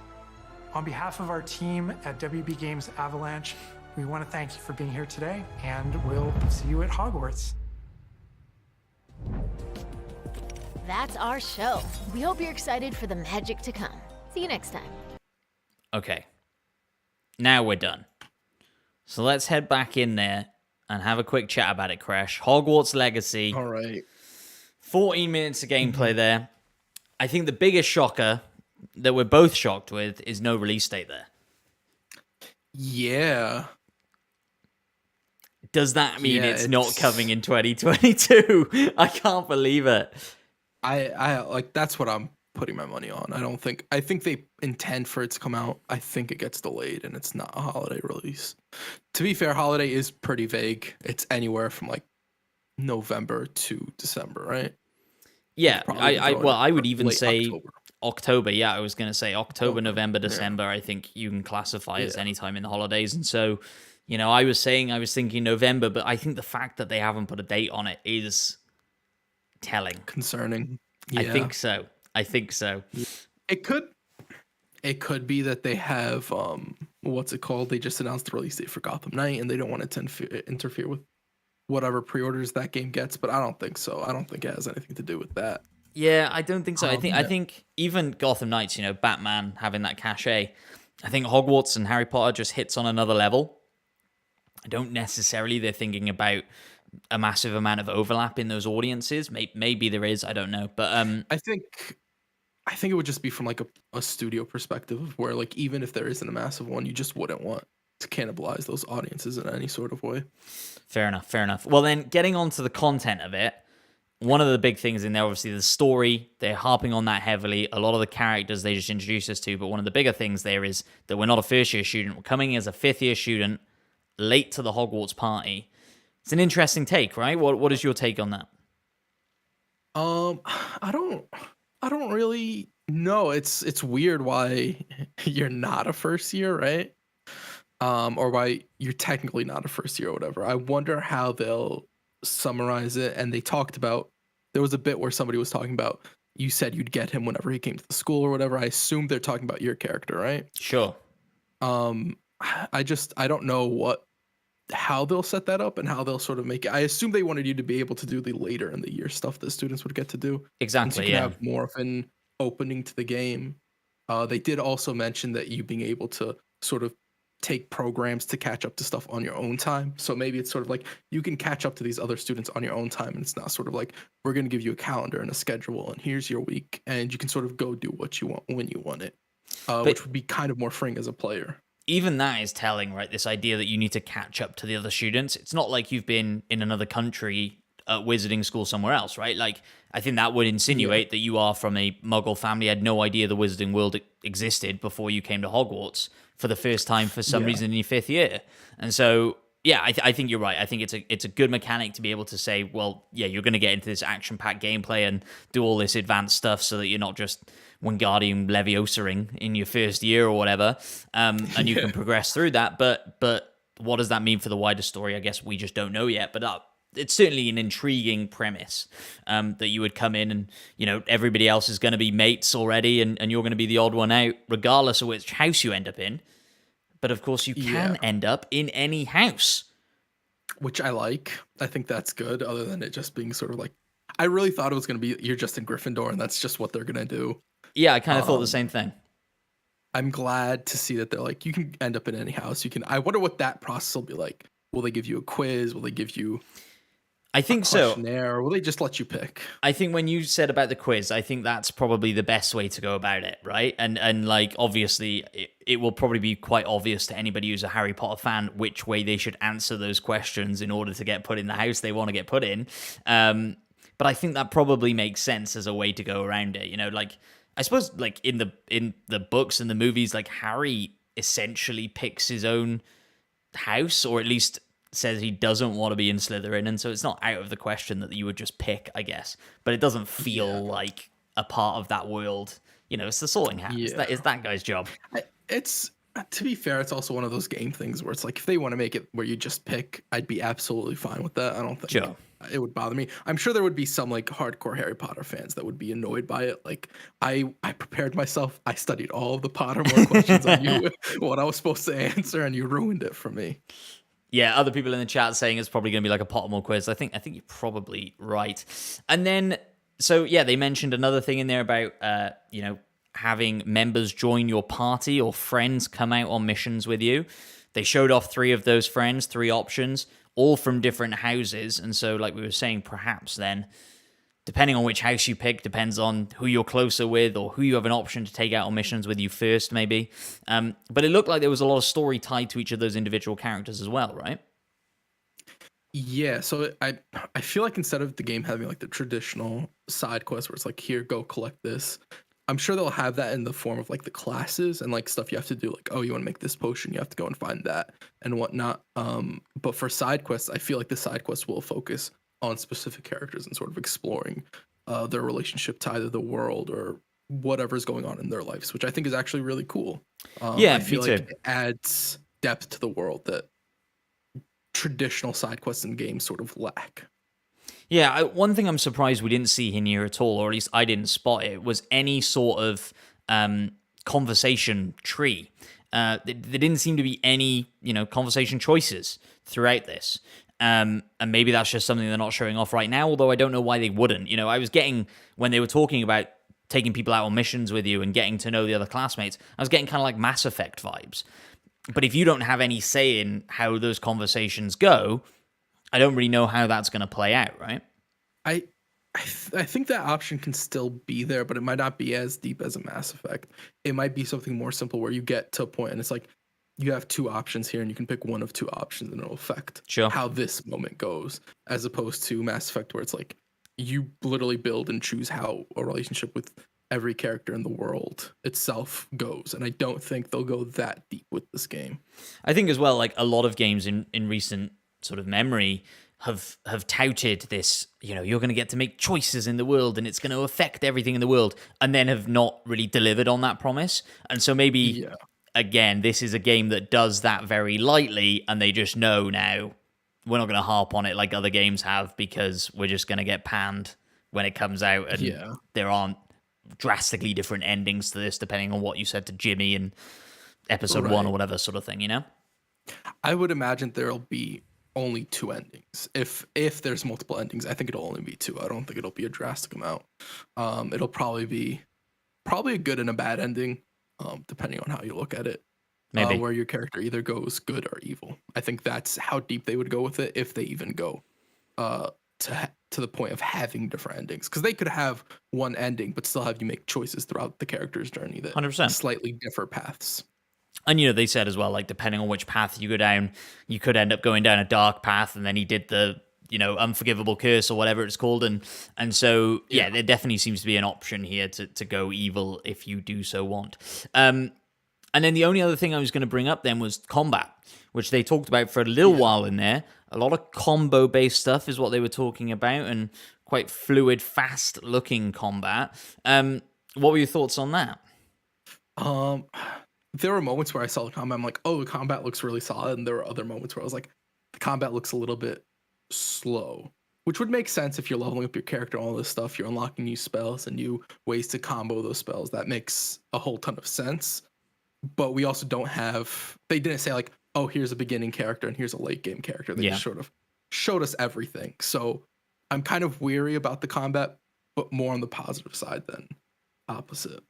On behalf of our team at WB Games Avalanche, we want to thank you for being here today, and we'll see you at Hogwarts. That's our show. We hope you're excited for the magic to come. See you next time. Okay. Now we're done. So let's head back in there and have a quick chat about it, Crash. Hogwarts Legacy. All right. 14 minutes of gameplay there. I think the biggest shocker that we're both shocked with is no release date there. Yeah. Does that mean Yeah, it's not coming in 2022? I can't believe it. I like that's what I'm putting my money on. I think they intend for it to come out. I think it gets delayed and it's not a holiday release. To be fair, holiday is pretty vague. It's anywhere from like November to December, right? Yeah, Probably I would even late say October. Yeah, I was going to say October, November, December. I think you can classify as any time in the holidays. And so, you know, I was thinking November, but I think the fact that they haven't put a date on it is telling. Concerning. Yeah. I think so. It could be that they have what's it called? They just announced the release date for Gotham Knight and they don't want it to interfere with whatever pre-orders that game gets, but I don't think so. I don't think it has anything to do with that. Yeah, I don't think so. I think even Gotham Knights, you know, Batman having that cachet, I think Hogwarts and Harry Potter just hits on another level. I don't necessarily they're thinking about a massive amount of overlap in those audiences. Maybe there is, I don't know. But I think it would just be from like a studio perspective where like even if there isn't a massive one, you just wouldn't want to cannibalize those audiences in any sort of way. Fair enough. Well, then getting on to the content of it, one of the big things in there, obviously, the story, they're harping on that heavily. A lot of the characters they just introduce us to, but one of the bigger things there is that we're not a first-year student. We're coming as a fifth-year student, late to the Hogwarts party. It's an interesting take, right? What is your take on that? I don't really know. It's weird why you're not a first year, right? Or why you're technically not a first year or whatever. I wonder how they'll summarize it. And they talked about, there was a bit where somebody was talking about, you said you'd get him whenever he came to the school or whatever. I assume they're talking about your character, right? Sure. I don't know how they'll set that up and how they'll sort of make it. I assume they wanted you to be able to do the later in the year stuff that students would get to do. Exactly. So you can have more of an opening to the game. They did also mention that you being able to sort of take programs to catch up to stuff on your own time. So maybe it's sort of like you can catch up to these other students on your own time, and it's not sort of like we're going to give you a calendar and a schedule and here's your week, and you can sort of go do what you want when you want it, which would be kind of more freeing as a player. Even that is telling, right? This idea that you need to catch up to the other students. It's not like you've been in another country at wizarding school somewhere else, right? Like, I think that would insinuate that you are from a Muggle family, had no idea the wizarding world existed before you came to Hogwarts for the first time for some reason in your fifth year. And so, yeah, I think you're right. I think it's a good mechanic to be able to say, well, yeah, you're going to get into this action-packed gameplay and do all this advanced stuff so that you're not just Wingardium Leviosaing in your first year or whatever, and you can progress through that. But what does that mean for the wider story? I guess we just don't know yet. But it's certainly an intriguing premise that you would come in and, you know, everybody else is going to be mates already, and you're going to be the odd one out, regardless of which house you end up in. But of course, you can end up in any house, which I like. I think that's good. Other than it just being sort of like, I really thought it was going to be you're just in Gryffindor, and that's just what they're going to do. Yeah, I kind of thought the same thing. I'm glad to see that they're like, you can end up in any house. You can. I wonder what that process will be like. Will they give you a quiz? Will they give you I think so. Or will they just let you pick? I think when you said about the quiz, I think that's probably the best way to go about it, right? And like, obviously, it will probably be quite obvious to anybody who's a Harry Potter fan which way they should answer those questions in order to get put in the house they want to get put in. But I think that probably makes sense as a way to go around it. You know, like, I suppose, like, in the books and the movies, like, Harry essentially picks his own house, or at least says he doesn't want to be in Slytherin, and so it's not out of the question that you would just pick, I guess. But it doesn't feel like a part of that world. You know, it's the Sorting Hat. Yeah. It's that guy's job. It's, to be fair, it's also one of those game things where it's like, if they want to make it where you just pick, I'd be absolutely fine with that. I don't think it would bother me. I'm sure there would be some like hardcore Harry Potter fans that would be annoyed by it. Like, I prepared myself. I studied all of the Pottermore questions on you, what I was supposed to answer, and you ruined it for me. Yeah, other people in the chat saying it's probably going to be like a Pottermore quiz. I think you're probably right. And then, so yeah, they mentioned another thing in there about, you know, having members join your party or friends come out on missions with you. They showed off 3 of those friends, 3 options, all from different houses. And so, like we were saying, perhaps then, depending on which house you pick, depends on who you're closer with or who you have an option to take out on missions with you first, maybe. But it looked like there was a lot of story tied to each of those individual characters as well, right? Yeah, so I feel like instead of the game having like the traditional side quest where it's like, here, go collect this, I'm sure they'll have that in the form of like the classes and like stuff you have to do, like, oh, you want to make this potion, you have to go and find that and whatnot. But for side quests, I feel like the side quests will focus on specific characters and sort of exploring their relationship to either the world or whatever's going on in their lives, which I think is actually really cool. I feel like it adds depth to the world that traditional side quests in games sort of lack. Yeah, one thing I'm surprised we didn't see in here at all, or at least I didn't spot it, was any sort of conversation tree. There didn't seem to be any, you know, conversation choices throughout this. And maybe that's just something they're not showing off right now, although I don't know why they wouldn't. You know, I was getting, when they were talking about taking people out on missions with you and getting to know the other classmates, I was getting kind of like Mass Effect vibes. But if you don't have any say in how those conversations go, I don't really know how that's going to play out, right? I think that option can still be there, but it might not be as deep as a Mass Effect. It might be something more simple where you get to a point and it's like, you have 2 options here and you can pick one of 2 options and it'll affect how this moment goes, as opposed to Mass Effect where it's like, you literally build and choose how a relationship with every character in the world itself goes, and I don't think they'll go that deep with this game. I think as well, like a lot of games in recent sort of memory have touted this, you're going to get to make choices in the world and it's going to affect everything in the world, and then have not really delivered on that promise. And so maybe again, this is a game that does that very lightly, and they just know now we're not going to harp on it like other games have, because we're just going to get panned when it comes out, and there aren't drastically different endings to this depending on what you said to Jimmy in episode 1 or whatever sort of thing, I would imagine there'll be only 2 endings. If there's multiple endings, I think it'll only be 2. I don't think it'll be a drastic amount. It'll probably be a good and a bad ending, depending on how you look at it. Maybe where your character either goes good or evil. I think that's how deep they would go with it, if they even go to the point of having different endings, because they could have one ending but still have you make choices throughout the character's journey that 100% slightly differ paths. And they said as well, like, depending on which path you go down, you could end up going down a dark path, and then he did the unforgivable curse or whatever it's called, and so there definitely seems to be an option here to go evil if you do so want. And then the only other thing I was going to bring up then was combat, which they talked about for a little while in there. A lot of combo-based stuff is what they were talking about, and quite fluid, fast-looking combat. What were your thoughts on that? There were moments where I saw the combat, I'm like, oh, the combat looks really solid, and there were other moments where I was like, the combat looks a little bit slow, which would make sense if you're leveling up your character, all this stuff, you're unlocking new spells and new ways to combo those spells. That makes a whole ton of sense. But we also don't have, they didn't say like, oh, here's a beginning character and here's a late game character. They just sort of showed us everything. So I'm kind of weary about the combat, but more on the positive side than opposite.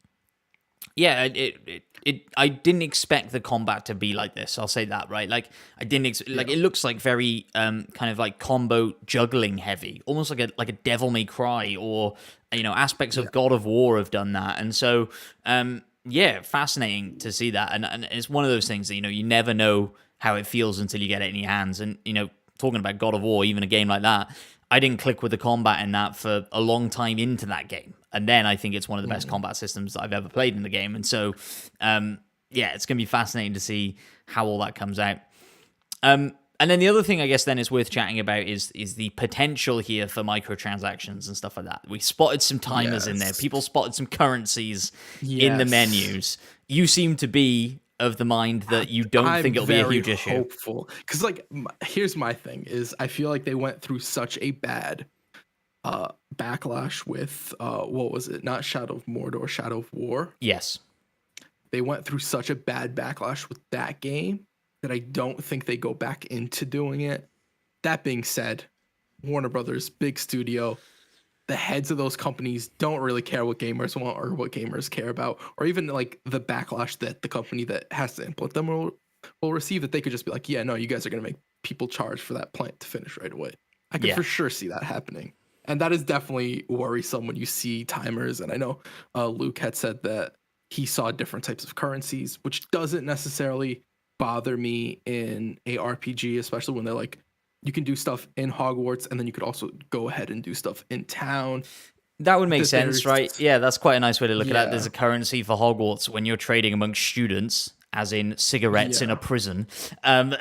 Yeah, I didn't expect the combat to be like this. I'll say that, right? Like, I didn't like, it looks like very kind of like combo juggling heavy, almost like a Devil May Cry, or aspects of God of War have done that. And so fascinating to see that, and it's one of those things that you never know how it feels until you get it in your hands. And talking about God of War, even a game like that, I didn't click with the combat in that for a long time into that game, and then I think it's one of the best combat systems that I've ever played in the game. And so it's gonna be fascinating to see how all that comes out. And then the other thing I guess then is worth chatting about is the potential here for microtransactions and stuff like that. We spotted some timers in there. People spotted some currencies in the menus. You seem to be of the mind that you don't think it'll be a huge issue. Hopeful, because like here's my thing is I feel like they went through such a bad backlash with what was it? Not Shadow of Mordor, Shadow of War. Yes, they went through such a bad backlash with that game that I don't think they go back into doing it. That being said, Warner Brothers, big studio, the heads of those companies don't really care what gamers want or what gamers care about, or even like the backlash that the company that has to implement them will receive, that they could just be like, yeah, no, you guys are going to make people charge for that plant to finish right away. I can for sure see that happening. And that is definitely worrisome when you see timers. And I know Luke had said that he saw different types of currencies, which doesn't necessarily bother me in a RPG, especially when they're like, you can do stuff in Hogwarts and then you could also go ahead and do stuff in town. That would make sense, right? Yeah, that's quite a nice way to look at it. There's a currency for Hogwarts when you're trading amongst students, as in cigarettes in a prison, and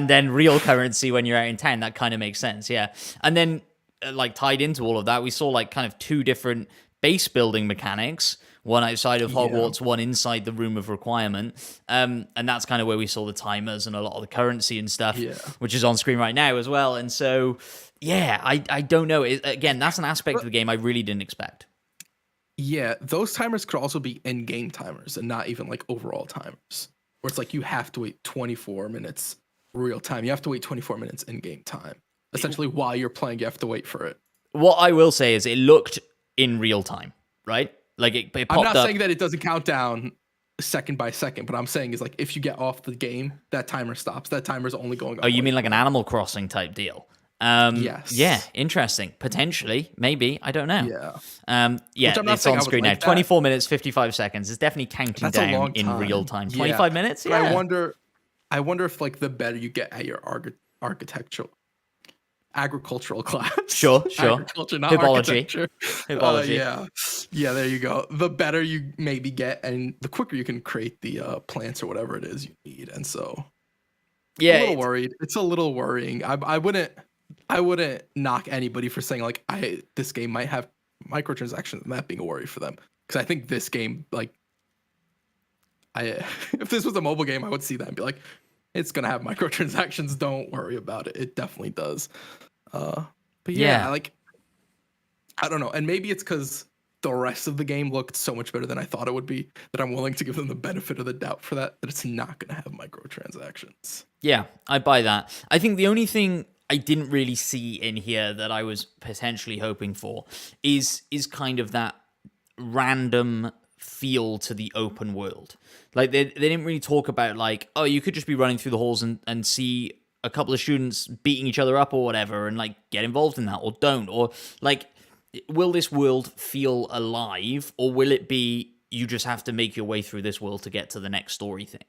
then real currency when you're out in town. That kind of makes sense, yeah. And then like tied into all of that, we saw like kind of 2 different base building mechanics. One outside of Hogwarts, one inside the Room of Requirement. And that's kind of where we saw the timers and a lot of the currency and stuff, which is on screen right now as well. And so, I don't know. Again, that's an aspect of the game I really didn't expect. Yeah, those timers could also be in-game timers and not even like overall timers. Where it's like you have to wait 24 minutes real time. You have to wait 24 minutes in-game time. Essentially, while you're playing, you have to wait for it. What I will say is it looked in real time, right? Like it popped I'm not up. saying that it doesn't count down second by second, but I'm saying is like if you get off the game, that timer stops. That timer's only going up. Oh, you mean like an Animal Crossing type deal? Yes. Yeah, interesting. Potentially, maybe. I don't know. Yeah. It's on screen now. 24 minutes, 55 seconds. It's definitely counting down in real time. 25 minutes? Yeah. But I wonder if like the better you get at your architectural agricultural class. Sure. Agriculture, not Hibology. architecture. Hibology. Yeah, there you go. The better you maybe get, and the quicker you can create the plants or whatever it is you need. And so, yeah, I'm a little worried. It's a little worrying. I wouldn't knock anybody for saying like this game might have microtransactions, and that being a worry for them, because I think this game, like, if this was a mobile game, I would see that and be like, it's gonna have microtransactions. Don't worry about it. It definitely does. But yeah, like, I don't know. And maybe it's because the rest of the game looked so much better than I thought it would be that I'm willing to give them the benefit of the doubt for that it's not gonna have microtransactions. Yeah, I buy that. I think the only thing I didn't really see in here that I was potentially hoping for is kind of that random feel to the open world. Like, they didn't really talk about, like, oh, you could just be running through the halls and see a couple of students beating each other up or whatever, and, like, get involved in that, or don't. Or, like, will this world feel alive, or will it be you just have to make your way through this world to get to the next story thing?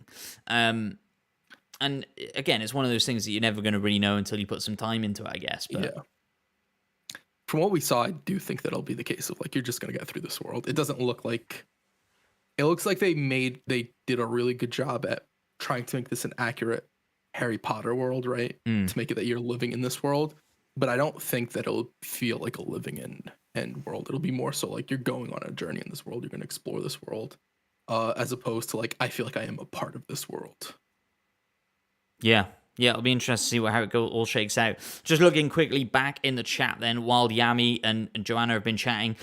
And again, it's one of those things that you're never going to really know until you put some time into it, I guess. But yeah. From what we saw, I do think that'll be the case of, like, you're just going to get through this world. It doesn't look like... It looks like they did a really good job at trying to make this an accurate Harry Potter world, right? To make it that you're living in this world. But I don't think that it'll feel like a living in world. It'll be more so like you're going on a journey in this world. You're going to explore this world, as opposed to, like, I feel like I am a part of this world. Yeah, it'll be interesting to see how it all shakes out. Just looking quickly back in the chat then, while Yami and Joanna have been chatting.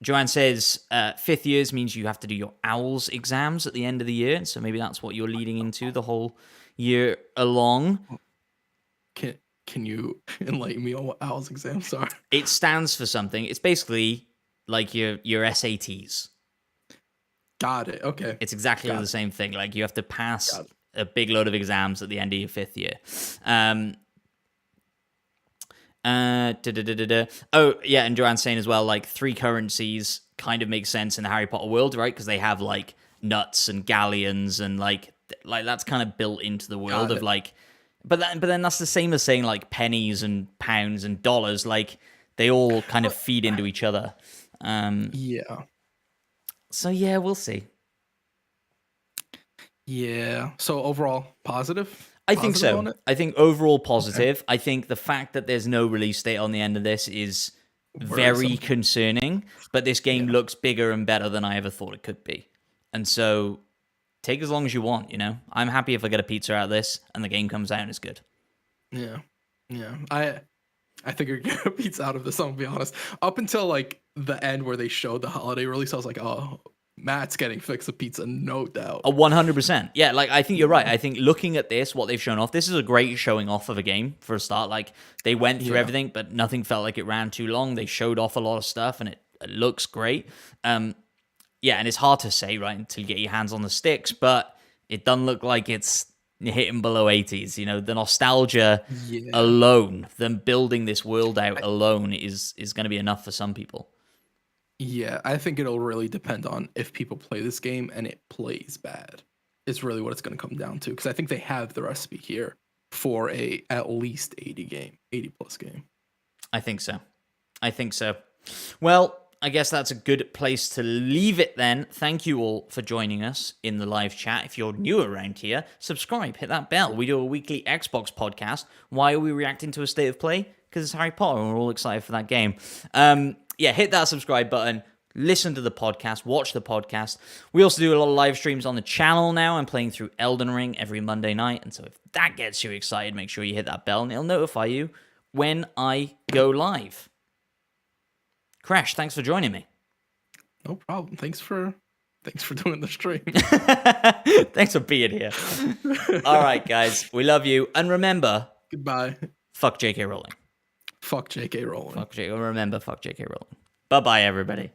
Joanne says 5th years means you have to do your OWLS exams at the end of the year, so maybe that's what you're leading into the whole year along. Can you enlighten me on what OWLS exams are? It stands for something. It's basically like your SATs. Got it. Okay. It's exactly the same thing. Like, you have to pass a big load of exams at the end of your 5th year. Oh, yeah, and Joanne's saying as well, like, 3 currencies kind of makes sense in the Harry Potter world, right? Because they have, like, nuts and galleons, and, like that's kind of built into the world of, like... But then that's the same as saying, like, pennies and pounds and dollars. Like, they all kind of feed into each other. Yeah. So, yeah, we'll see. Yeah. So, overall, positive? I think so. I think overall positive. Okay. I think the fact that there's no release date on the end of this is very concerning, but this game looks bigger and better than I ever thought it could be. And so take as long as you want, you know? I'm happy if I get a pizza out of this and the game comes out and it's good. Yeah. I think you're getting a pizza out of this, I'll be honest. Up until, like, the end where they showed the holiday release, I was like, oh, Matt's getting Fix a Pizza, no doubt. 100%. Yeah, like, I think you're right. I think looking at this, what they've shown off, this is a great showing off of a game for a start. Like, they went through everything, but nothing felt like it ran too long. They showed off a lot of stuff, and it looks great. Yeah, and it's hard to say, right, until you get your hands on the sticks, but it doesn't look like it's hitting below 80s. You know, the nostalgia alone, them building this world out alone is going to be enough for some people. Yeah, I think it'll really depend on if people play this game and it plays bad. Is really what it's going to come down to, because I think they have the recipe here for a at least 80 plus game. I think so. Well, I guess that's a good place to leave it then. Thank you all for joining us in the live chat. If you're new around here, subscribe, hit that bell. We do a weekly Xbox podcast. Why are we reacting to a state of play? Because it's Harry Potter and we're all excited for that game. Yeah, hit that subscribe button, listen to the podcast, watch the podcast. We also do a lot of live streams on the channel now. I'm playing through Elden Ring every Monday night, and so if that gets you excited, make sure you hit that bell, and it'll notify you when I go live. Crash, thanks for joining me. No problem. Thanks for doing the stream. Thanks for being here. All right, guys, we love you, and remember... Goodbye. Fuck J.K. Rowling. Fuck J.K. Rowling. Remember, fuck J.K. Rowling. Bye-bye, everybody.